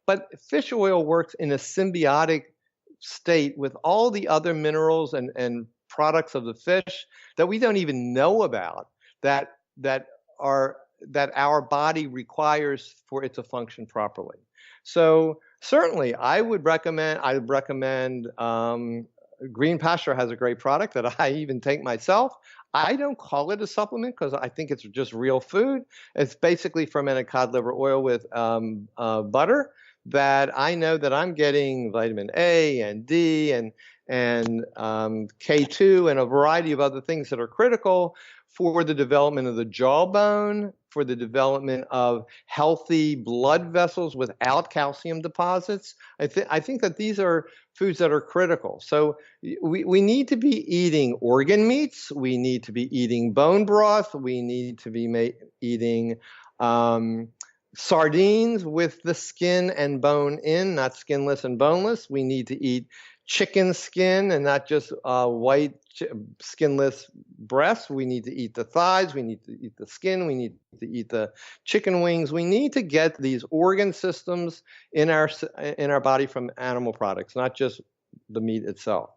but fish oil works in a symbiotic state with all the other minerals and products of the fish that we don't even know about that that are that our body requires for it to function properly. So certainly, I would recommend Green Pasture has a great product that I even take myself. I don't call it a supplement because I think it's just real food. It's basically fermented cod liver oil with butter that I know that I'm getting vitamin A and D and K2 and a variety of other things that are critical for the development of the jawbone, for the development of healthy blood vessels without calcium deposits. I think that these are foods that are critical. So we need to be eating organ meats. We need to be eating bone broth. We need to be eating sardines with the skin and bone in, not skinless and boneless. We need to eat chicken skin and not just white skinless breasts. We need to eat the thighs. We need to eat the skin. We need to eat the chicken wings. We need to get these organ systems in our body from animal products, not just the meat itself.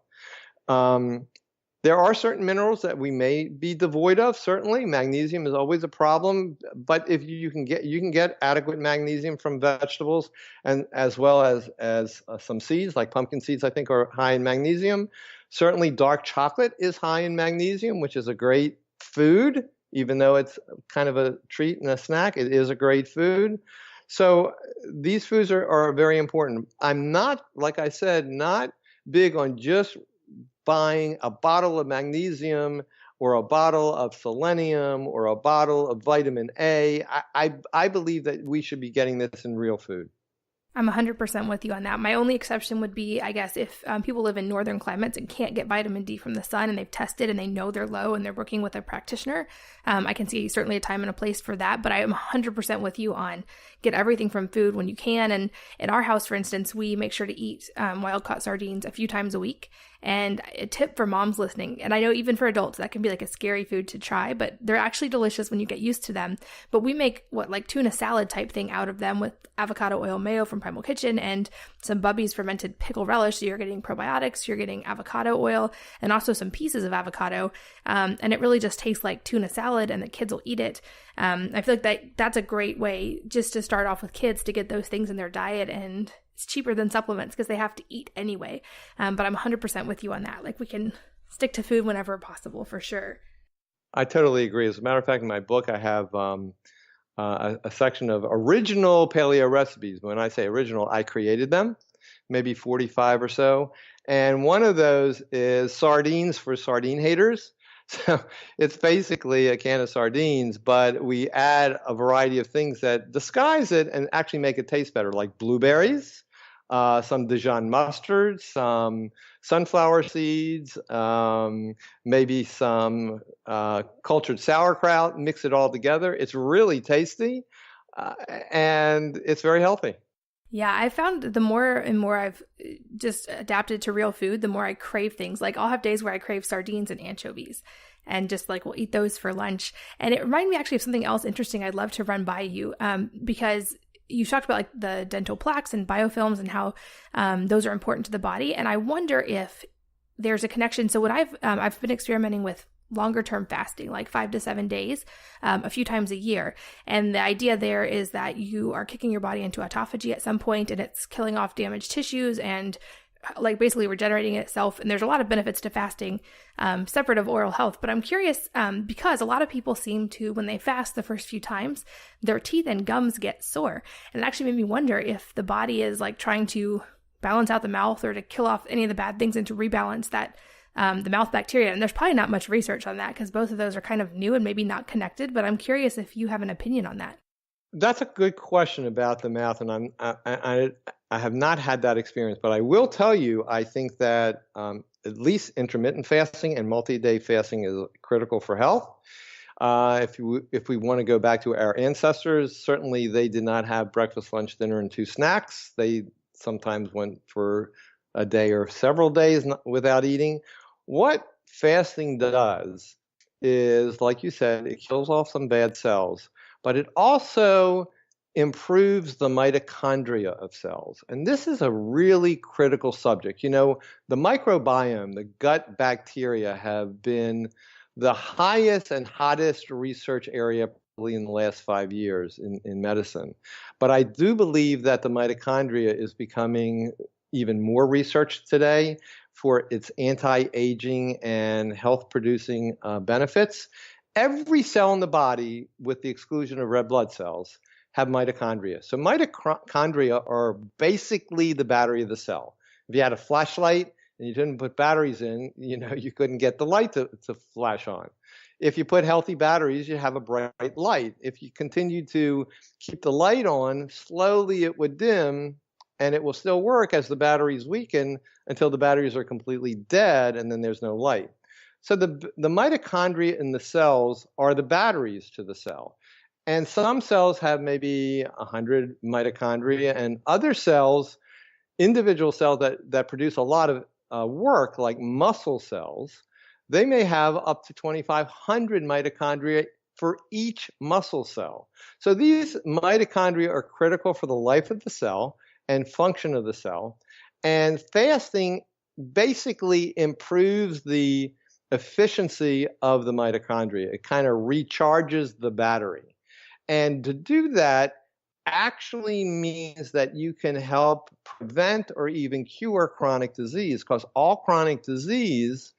There are certain minerals that we may be devoid of. Certainly, magnesium is always a problem. But if you can get adequate magnesium from vegetables, and as well as some seeds like pumpkin seeds, I think are high in magnesium. Certainly, dark chocolate is high in magnesium, which is a great food, even though it's kind of a treat and a snack. It is a great food. So these foods are very important. I'm not, like I said, not big on just buying a bottle of magnesium or a bottle of selenium or a bottle of vitamin A. I believe that we should be getting this in real food. I'm 100% with you on that. My only exception would be, I guess, if people live in northern climates and can't get vitamin D from the sun and they've tested and they know they're low and they're working with a practitioner, I can see certainly a time and a place for that. But I am 100% with you on get everything from food when you can. And in our house, for instance, we make sure to eat wild-caught sardines a few times a week. And a tip for moms listening, and I know even for adults, that can be like a scary food to try, but they're actually delicious when you get used to them. But we make like tuna salad type thing out of them with avocado oil mayo from Primal Kitchen and some Bubby's fermented pickle relish. So you're getting probiotics, you're getting avocado oil, and also some pieces of avocado. And it really just tastes like tuna salad, and the kids will eat it. I feel like that's a great way just to start off with kids to get those things in their diet, and it's cheaper than supplements because they have to eat anyway. But I'm 100% with you on that. Like, we can stick to food whenever possible, for sure. I totally agree. As a matter of fact, in my book, I have a section of original paleo recipes. When I say original, I created them, maybe 45 or so. And one of those is sardines for sardine haters. So it's basically a can of sardines, but we add a variety of things that disguise it and actually make it taste better, like blueberries, some Dijon mustard, some sunflower seeds, maybe some cultured sauerkraut, mix it all together. It's really tasty, and it's very healthy. Yeah, I found the more and more I've just adapted to real food, the more I crave things. Like, I'll have days where I crave sardines and anchovies and just like we'll eat those for lunch. And it reminded me actually of something else interesting I'd love to run by you, because you talked about like the dental plaques and biofilms and how those are important to the body. And I wonder if there's a connection. So what I've been experimenting with longer term fasting, like 5 to 7 days, a few times a year. And the idea there is that you are kicking your body into autophagy at some point, and it's killing off damaged tissues and like basically regenerating itself. And there's a lot of benefits to fasting, separate of oral health. But I'm curious, because a lot of people seem to, when they fast the first few times, their teeth and gums get sore. And it actually made me wonder if the body is like trying to balance out the mouth or to kill off any of the bad things and to rebalance that the mouth bacteria. And there's probably not much research on that because both of those are kind of new and maybe not connected, but I'm curious if you have an opinion on that. That's a good question about the mouth, and I have not had that experience, but I will tell you, I think that at least intermittent fasting and multi-day fasting is critical for health. If we want to go back to our ancestors, certainly they did not have breakfast, lunch, dinner, and 2 snacks. They sometimes went for a day or several days without eating. What fasting does is, like you said, it kills off some bad cells, but it also improves the mitochondria of cells. And this is a really critical subject. You know, the microbiome, the gut bacteria, have been the highest and hottest research area probably in the last 5 years in medicine. But I do believe that the mitochondria is becoming even more researched today for its anti-aging and health-producing benefits. Every cell in the body, with the exclusion of red blood cells, have mitochondria. So mitochondria are basically the battery of the cell. If you had a flashlight and you didn't put batteries in, you couldn't get the light to flash on. If you put healthy batteries, you have a bright light. If you continue to keep the light on, slowly it would dim, and it will still work as the batteries weaken until the batteries are completely dead, and then there's no light. So the mitochondria in the cells are the batteries to the cell. And some cells have maybe 100 mitochondria, and other cells, individual cells that produce a lot of work, like muscle cells, they may have up to 2,500 mitochondria for each muscle cell. So these mitochondria are critical for the life of the cell and function of the cell. And fasting basically improves the efficiency of the mitochondria. It kind of recharges the battery. And to do that actually means that you can help prevent or even cure chronic disease, because all chronic disease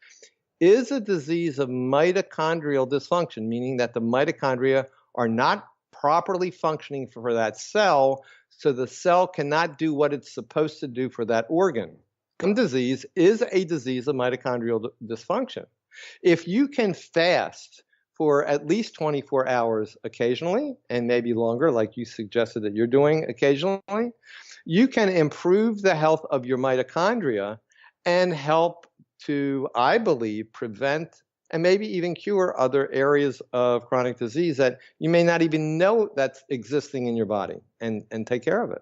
is a disease of mitochondrial dysfunction, meaning that the mitochondria are not properly functioning for that cell, so the cell cannot do what it's supposed to do for that organ. Gum disease is a disease of mitochondrial dysfunction. If you can fast for at least 24 hours occasionally, and maybe longer, like you suggested that you're doing occasionally, you can improve the health of your mitochondria and help to, I believe, prevent and maybe even cure other areas of chronic disease that you may not even know that's existing in your body, and take care of it.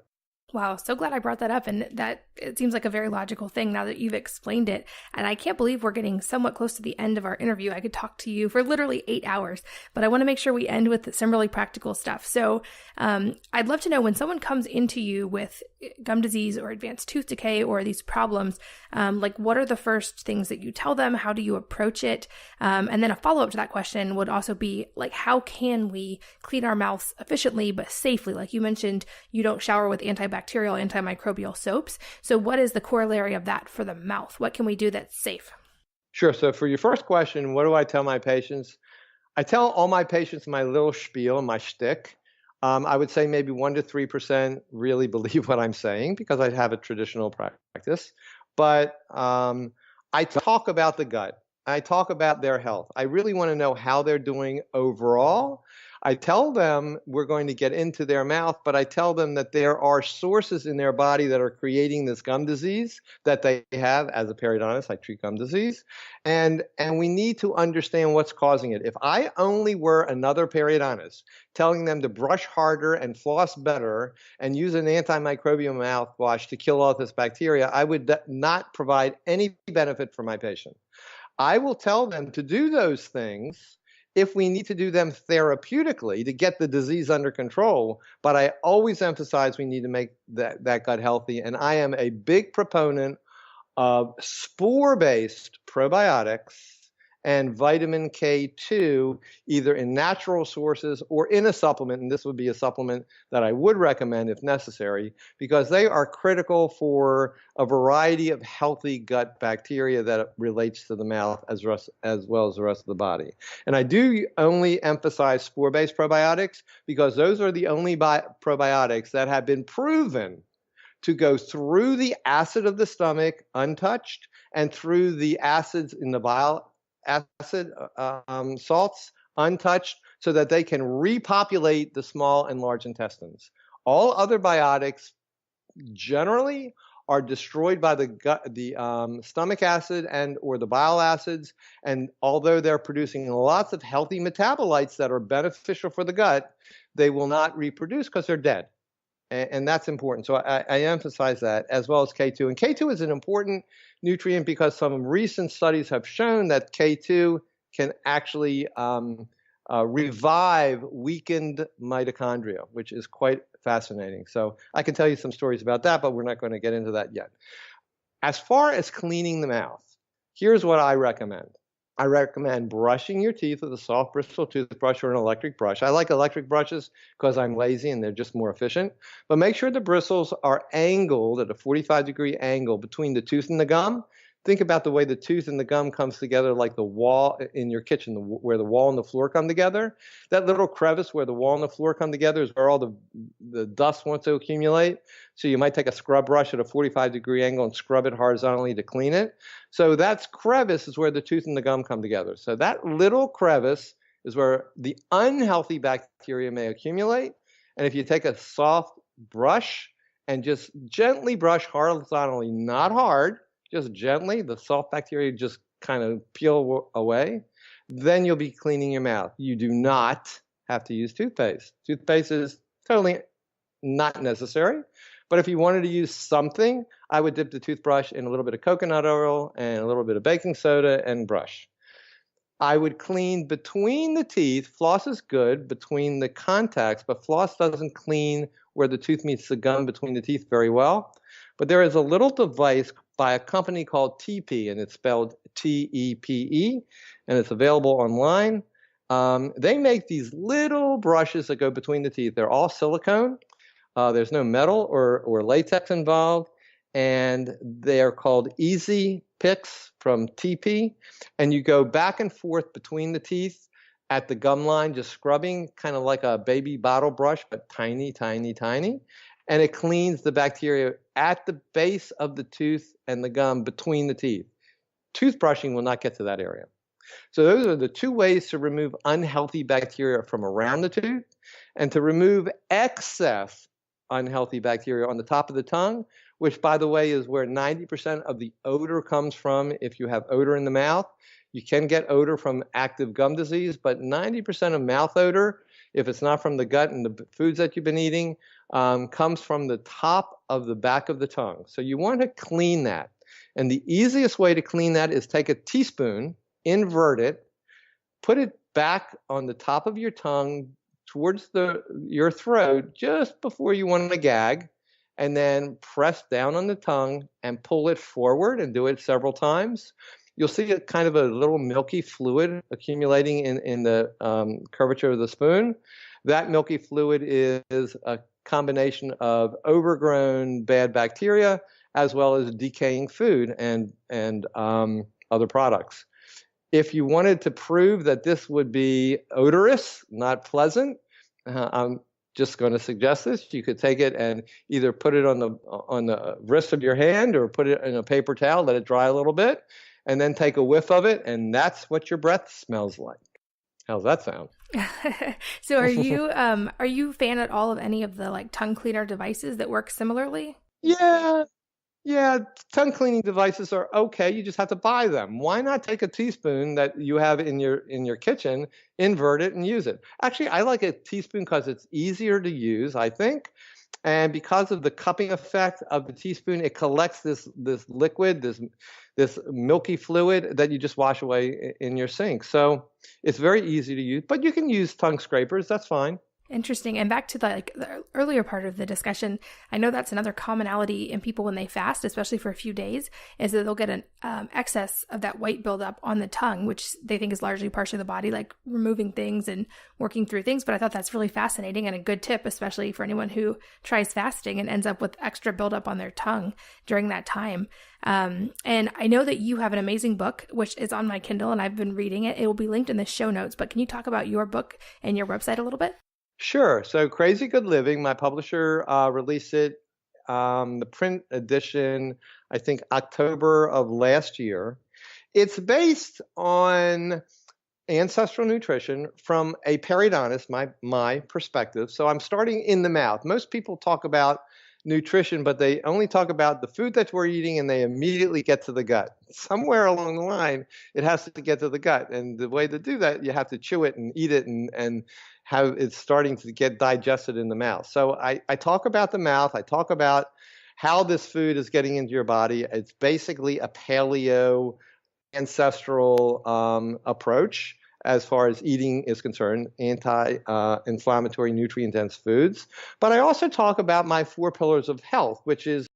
Wow, so glad I brought that up, and that it seems like a very logical thing now that you've explained it. And I can't believe we're getting somewhat close to the end of our interview. I could talk to you for literally 8 hours, but I want to make sure we end with some really practical stuff. So I'd love to know, when someone comes into you with gum disease or advanced tooth decay or these problems, like what are the first things that you tell them? How do you approach it? And then a follow-up to that question would also be like, how can we clean our mouths efficiently but safely? Like you mentioned, you don't shower with antibacterial, antimicrobial soaps. So what is the corollary of that for the mouth? What can we do that's safe? Sure. So for your first question, what do I tell my patients? I tell all my patients my little spiel, my shtick. I would say maybe 1% to 3% really believe what I'm saying because I have a traditional practice. But I talk about the gut. I talk about their health. I really want to know how they're doing overall. I tell them we're going to get into their mouth, but I tell them that there are sources in their body that are creating this gum disease that they have. As a periodontist, I treat gum disease, and we need to understand what's causing it. If I only were another periodontist telling them to brush harder and floss better and use an antimicrobial mouthwash to kill all this bacteria, I would not provide any benefit for my patient. I will tell them to do those things if we need to do them therapeutically to get the disease under control. But I always emphasize we need to make that gut healthy. And I am a big proponent of spore-based probiotics and vitamin K2, either in natural sources or in a supplement. And this would be a supplement that I would recommend if necessary, because they are critical for a variety of healthy gut bacteria that relates to the mouth as well as the rest of the body. And I do only emphasize spore-based probiotics because those are the only probiotics that have been proven to go through the acid of the stomach untouched and through the acids in the bile acid salts untouched, so that they can repopulate the small and large intestines. All other biotics generally are destroyed by the stomach acid and or the bile acids, and although they're producing lots of healthy metabolites that are beneficial for the gut, they will not reproduce because they're dead. And that's important. So I emphasize that, as well as K2. And K2 is an important nutrient because some recent studies have shown that K2 can actually revive weakened mitochondria, which is quite fascinating. So I can tell you some stories about that, but we're not going to get into that yet. As far as cleaning the mouth, here's what I recommend. I recommend brushing your teeth with a soft bristle toothbrush or an electric brush. I like electric brushes because I'm lazy and they're just more efficient. But make sure the bristles are angled at a 45-degree angle between the tooth and the gum. Think about the way the tooth and the gum comes together like the wall in your kitchen, where the wall and the floor come together. That little crevice where the wall and the floor come together is where all the dust wants to accumulate. So you might take a scrub brush at a 45-degree angle and scrub it horizontally to clean it. So that crevice is where the tooth and the gum come together. So that little crevice is where the unhealthy bacteria may accumulate. And if you take a soft brush and just gently brush horizontally, not hard, just gently, the soft bacteria just kind of peel away, then you'll be cleaning your mouth. You do not have to use toothpaste. Toothpaste is totally not necessary. But if you wanted to use something, I would dip the toothbrush in a little bit of coconut oil and a little bit of baking soda and brush. I would clean between the teeth. Floss is good between the contacts, but floss doesn't clean where the tooth meets the gum between the teeth very well. But there is a little device by a company called TP, and it's spelled TEPE, and it's available online. They make these little brushes that go between the teeth. They're all silicone. There's no metal or latex involved, and they're called Easy Picks from TP. And you go back and forth between the teeth at the gum line, just scrubbing, kind of like a baby bottle brush, but tiny, tiny, tiny. And it cleans the bacteria at the base of the tooth and the gum between the teeth. Toothbrushing will not get to that area. So those are the two ways to remove unhealthy bacteria from around the tooth and to remove excess unhealthy bacteria on the top of the tongue, which, by the way, is where 90% of the odor comes from. If you have odor in the mouth, you can get odor from active gum disease, but 90% of mouth odor, if it's not from the gut and the foods that you've been eating, comes from the top of the back of the tongue. So you want to clean that. And the easiest way to clean that is take a teaspoon, invert it, put it back on the top of your tongue towards your throat just before you want to gag, and then press down on the tongue and pull it forward and do it several times. You'll see a kind of a little milky fluid accumulating in the curvature of the spoon. That milky fluid is a combination of overgrown bad bacteria as well as decaying food and other products. If you wanted to prove that this would be odorous, not pleasant, I'm just going to suggest this. You could take it and either put it on the wrist of your hand or put it in a paper towel, let it dry a little bit, and then take a whiff of it, and that's what your breath smells like. How's that sound? So are you a fan at all of any of the like tongue cleaner devices that work similarly? Yeah, tongue cleaning devices are okay. You just have to buy them. Why not take a teaspoon that you have in your kitchen, invert it, and use it? Actually, I like a teaspoon because it's easier to use, I think. And because of the cupping effect of the teaspoon, it collects this liquid, this milky fluid that you just wash away in your sink. So it's very easy to use, but you can use tongue scrapers. That's fine. Interesting. And back to the earlier part of the discussion, I know that's another commonality in people when they fast, especially for a few days, is that they'll get an excess of that white buildup on the tongue, which they think is largely part of the body, like removing things and working through things. But I thought that's really fascinating and a good tip, especially for anyone who tries fasting and ends up with extra buildup on their tongue during that time. And I know that you have an amazing book, which is on my Kindle, and I've been reading it. It will be linked in the show notes. But can you talk about your book and your website a little bit? Sure. So Crazy Good Living, my publisher released it, the print edition, I think October of last year. It's based on ancestral nutrition from a periodontist, my perspective. So I'm starting in the mouth. Most people talk about nutrition, but they only talk about the food that we're eating and they immediately get to the gut. Somewhere along the line, it has to get to the gut. And the way to do that, you have to chew it and eat it and how it's starting to get digested in the mouth. So I talk about the mouth. I talk about how this food is getting into your body. It's basically a paleo ancestral approach. as far as eating is concerned, anti-inflammatory, nutrient-dense foods. But I also talk about my 4 pillars of health, which is